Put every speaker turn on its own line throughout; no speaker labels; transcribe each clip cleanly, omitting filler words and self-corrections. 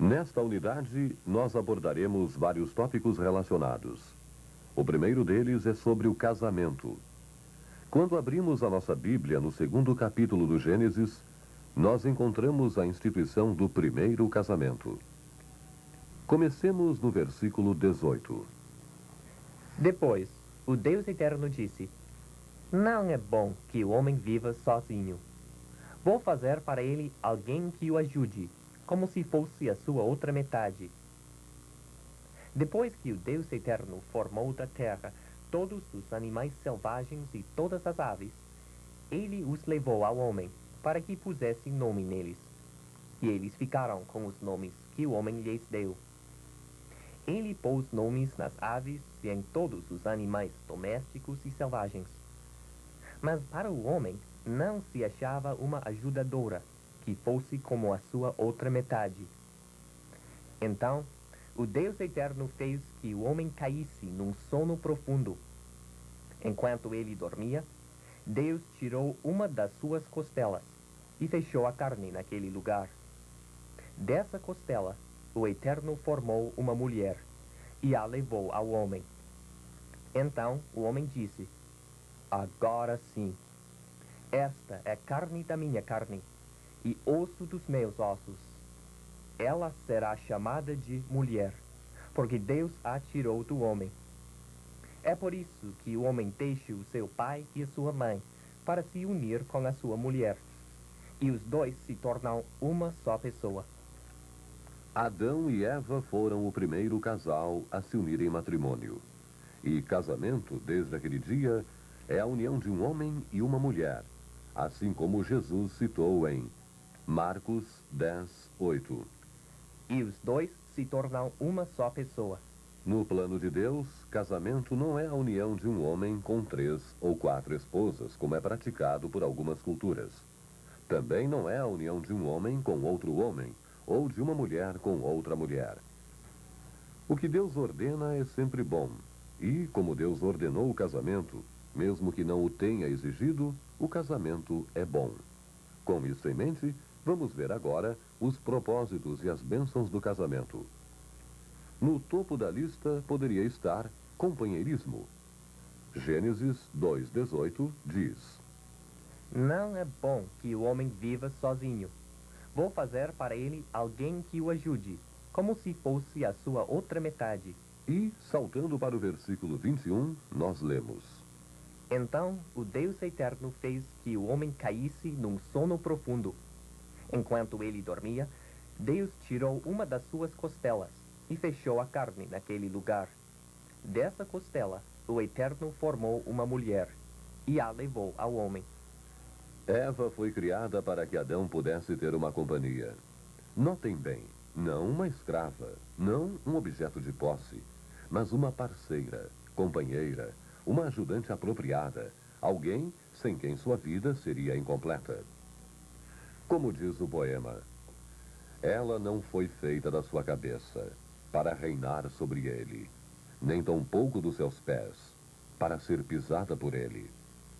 Nesta unidade, nós abordaremos vários tópicos relacionados. O primeiro deles é sobre o casamento. Quando abrimos a nossa Bíblia no segundo capítulo do Gênesis, nós encontramos a instituição do primeiro casamento. Comecemos no versículo 18.
Depois, o Deus Eterno disse: Não é bom que o homem viva sozinho. Vou fazer para ele alguém que o ajude, como se fosse a sua outra metade. Depois que o Deus Eterno formou da terra todos os animais selvagens e todas as aves, ele os levou ao homem, para que pusesse nome neles. E eles ficaram com os nomes que o homem lhes deu. Ele pôs nomes nas aves e em todos os animais domésticos e selvagens. Mas para o homem não se achava uma ajudadora, que fosse como a sua outra metade. Então, o Deus Eterno fez que o homem caísse num sono profundo. Enquanto ele dormia, Deus tirou uma das suas costelas e fechou a carne naquele lugar. Dessa costela, o Eterno formou uma mulher e a levou ao homem. Então o homem disse: Agora sim, esta é carne da minha carne e osso dos meus ossos. Ela será chamada de mulher, porque Deus a tirou do homem. É por isso que o homem deixa o seu pai e a sua mãe para se unir com a sua mulher, e os dois se tornam uma só pessoa.
Adão e Eva foram o primeiro casal a se unir em matrimônio. E casamento, desde aquele dia, é a união de um homem e uma mulher, assim como Jesus citou em Marcos 10, 8.
E os dois se tornam uma só pessoa.
No plano de Deus, casamento não é a união de um homem com 3 ou 4 esposas, como é praticado por algumas culturas. Também não é a união de um homem com outro homem, ou de uma mulher com outra mulher. O que Deus ordena é sempre bom, e, como Deus ordenou o casamento, mesmo que não o tenha exigido, o casamento é bom. Com isso em mente, vamos ver agora os propósitos e as bênçãos do casamento. No topo da lista poderia estar companheirismo. Gênesis 2:18 diz:
Não é bom que o homem viva sozinho. Vou fazer para ele alguém que o ajude, como se fosse a sua outra metade.
E, saltando para o versículo 21, nós lemos:
Então o Deus Eterno fez que o homem caísse num sono profundo. Enquanto ele dormia, Deus tirou uma das suas costelas e fechou a carne naquele lugar. Dessa costela, o Eterno formou uma mulher e a levou ao homem.
Eva foi criada para que Adão pudesse ter uma companhia. Notem bem, não uma escrava, não um objeto de posse, mas uma parceira, companheira, uma ajudante apropriada, alguém sem quem sua vida seria incompleta. Como diz o poema, ela não foi feita da sua cabeça para reinar sobre ele, nem tampouco dos seus pés, para ser pisada por ele,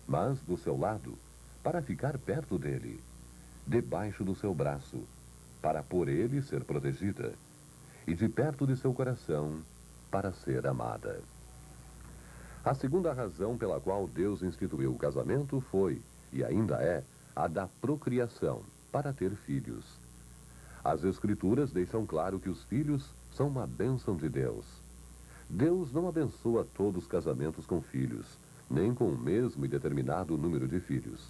mas do seu lado, para ficar perto dele, debaixo do seu braço, para por ele ser protegida, e de perto de seu coração, para ser amada. A segunda razão pela qual Deus instituiu o casamento foi, e ainda é, a da procriação, para ter filhos. As Escrituras deixam claro que os filhos são uma bênção de Deus. Deus não abençoa todos os casamentos com filhos, nem com o mesmo e determinado número de filhos.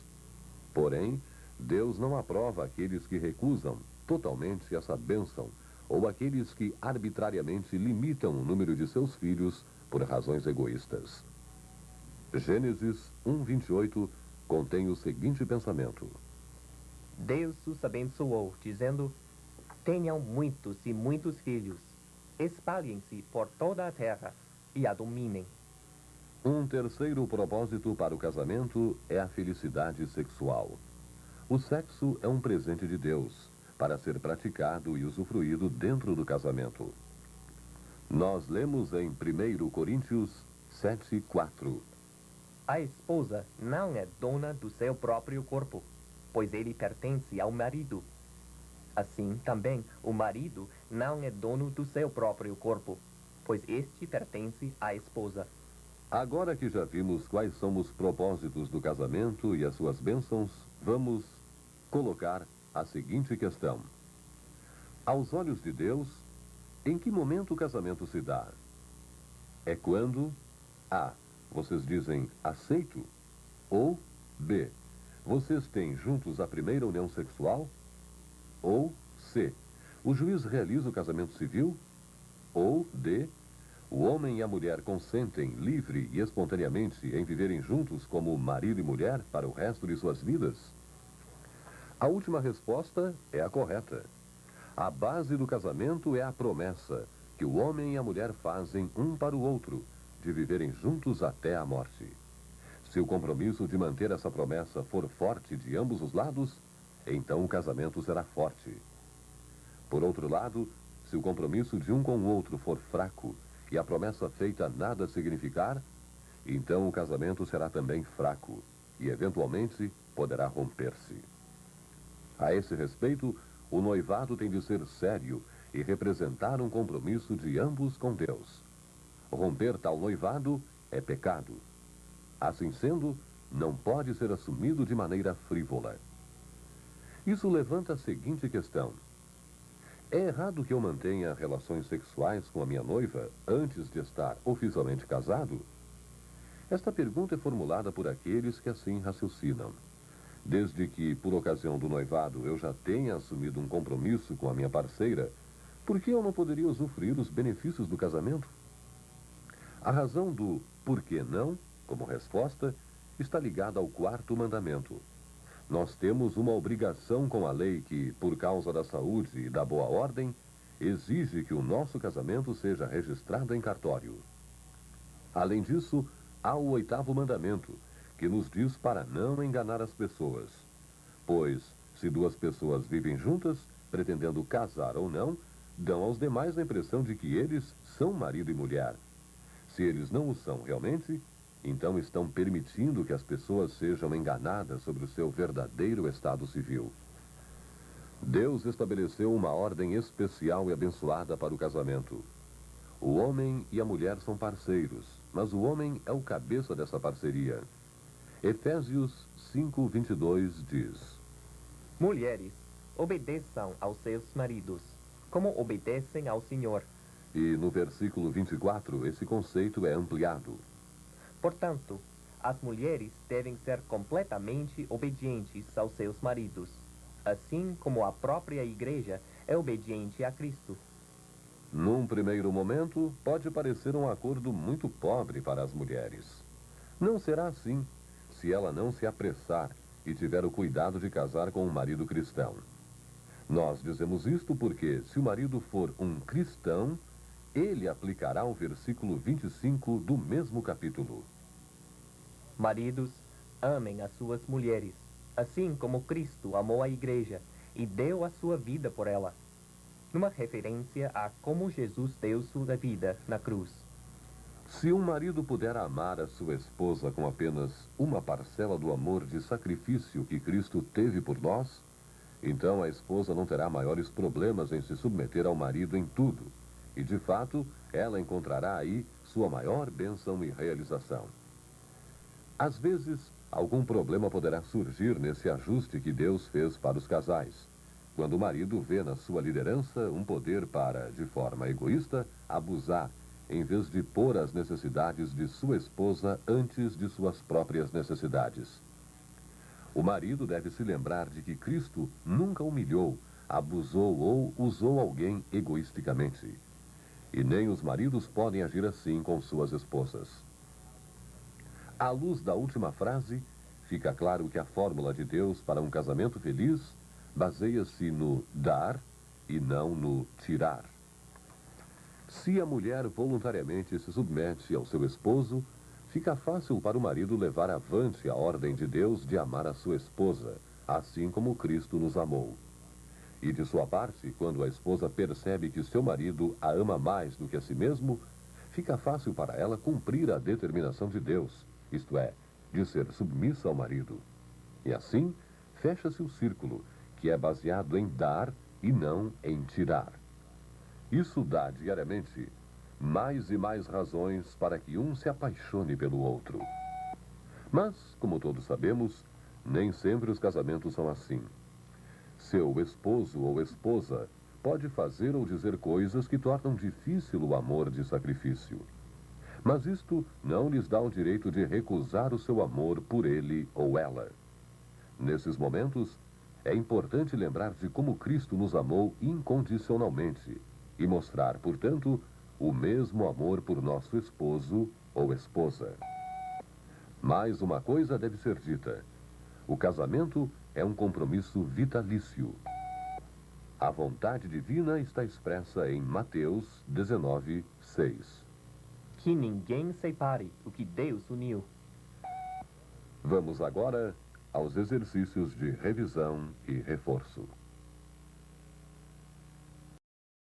Porém, Deus não aprova aqueles que recusam totalmente essa bênção, ou aqueles que arbitrariamente limitam o número de seus filhos por razões egoístas. Gênesis 1:28 contém o seguinte pensamento:
Deus os abençoou, dizendo: Tenham muitos e muitos filhos, espalhem-se por toda a terra e a dominem.
Um terceiro propósito para o casamento é a felicidade sexual. O sexo é um presente de Deus, para ser praticado e usufruído dentro do casamento. Nós lemos em 1 Coríntios 7:4.
A esposa não é dona do seu próprio corpo, pois ele pertence ao marido. Assim também, o marido não é dono do seu próprio corpo, pois este pertence à esposa.
Agora que já vimos quais são os propósitos do casamento e as suas bênçãos, vamos colocar a seguinte questão. Aos olhos de Deus, em que momento o casamento se dá? É quando A. Vocês dizem aceito? Ou B. Vocês têm juntos a primeira união sexual? Ou C. O juiz realiza o casamento civil? Ou D. O homem e a mulher consentem livre e espontaneamente em viverem juntos como marido e mulher para o resto de suas vidas? A última resposta é a correta. A base do casamento é a promessa que o homem e a mulher fazem um para o outro, de viverem juntos até a morte. Se o compromisso de manter essa promessa for forte de ambos os lados, então o casamento será forte. Por outro lado, se o compromisso de um com o outro for fraco e a promessa feita nada significar, então o casamento será também fraco e, eventualmente, poderá romper-se. A esse respeito, o noivado tem de ser sério e representar um compromisso de ambos com Deus. Romper tal noivado é pecado. Assim sendo, não pode ser assumido de maneira frívola. Isso levanta a seguinte questão. É errado que eu mantenha relações sexuais com a minha noiva antes de estar oficialmente casado? Esta pergunta é formulada por aqueles que assim raciocinam. Desde que, por ocasião do noivado, eu já tenha assumido um compromisso com a minha parceira, por que eu não poderia usufruir os benefícios do casamento? A razão do por que não, como resposta, está ligada ao quarto mandamento. Nós temos uma obrigação com a lei que, por causa da saúde e da boa ordem, exige que o nosso casamento seja registrado em cartório. Além disso, há o oitavo mandamento, que nos diz para não enganar as pessoas. Pois, se duas pessoas vivem juntas, pretendendo casar ou não, dão aos demais a impressão de que eles são marido e mulher. Se eles não o são realmente, então estão permitindo que as pessoas sejam enganadas sobre o seu verdadeiro estado civil. Deus estabeleceu uma ordem especial e abençoada para o casamento. O homem e a mulher são parceiros, mas o homem é o cabeça dessa parceria. Efésios 5:22 diz:
Mulheres, obedeçam aos seus maridos, como obedecem ao Senhor.
E no versículo 24, esse conceito é ampliado.
Portanto, as mulheres devem ser completamente obedientes aos seus maridos, assim como a própria igreja é obediente a Cristo.
Num primeiro momento, pode parecer um acordo muito pobre para as mulheres. Não será assim se ela não se apressar e tiver o cuidado de casar com um marido cristão. Nós dizemos isto porque, se o marido for um cristão, ele aplicará o versículo 25 do mesmo capítulo.
Maridos, amem as suas mulheres, assim como Cristo amou a igreja e deu a sua vida por ela, numa referência a como Jesus deu sua vida na cruz.
Se um marido puder amar a sua esposa com apenas uma parcela do amor de sacrifício que Cristo teve por nós, então a esposa não terá maiores problemas em se submeter ao marido em tudo, e de fato ela encontrará aí sua maior bênção e realização. Às vezes, algum problema poderá surgir nesse ajuste que Deus fez para os casais, quando o marido vê na sua liderança um poder para, de forma egoísta, abusar, em vez de pôr as necessidades de sua esposa antes de suas próprias necessidades. O marido deve se lembrar de que Cristo nunca humilhou, abusou ou usou alguém egoisticamente. E nem os maridos podem agir assim com suas esposas. À luz da última frase, fica claro que a fórmula de Deus para um casamento feliz baseia-se no dar e não no tirar. Se a mulher voluntariamente se submete ao seu esposo, fica fácil para o marido levar avante a ordem de Deus de amar a sua esposa, assim como Cristo nos amou. E de sua parte, quando a esposa percebe que seu marido a ama mais do que a si mesmo, fica fácil para ela cumprir a determinação de Deus, isto é, de ser submissa ao marido. E assim, fecha-se o círculo, que é baseado em dar e não em tirar. Isso dá diariamente mais e mais razões para que um se apaixone pelo outro. Mas, como todos sabemos, nem sempre os casamentos são assim. Seu esposo ou esposa pode fazer ou dizer coisas que tornam difícil o amor de sacrifício. Mas isto não lhes dá o direito de recusar o seu amor por ele ou ela. Nesses momentos, é importante lembrar de como Cristo nos amou incondicionalmente e mostrar, portanto, o mesmo amor por nosso esposo ou esposa. Mais uma coisa deve ser dita: o casamento é um compromisso vitalício. A vontade divina está expressa em Mateus 19, 6.
Que ninguém separe o que Deus uniu.
Vamos agora aos exercícios de revisão e reforço.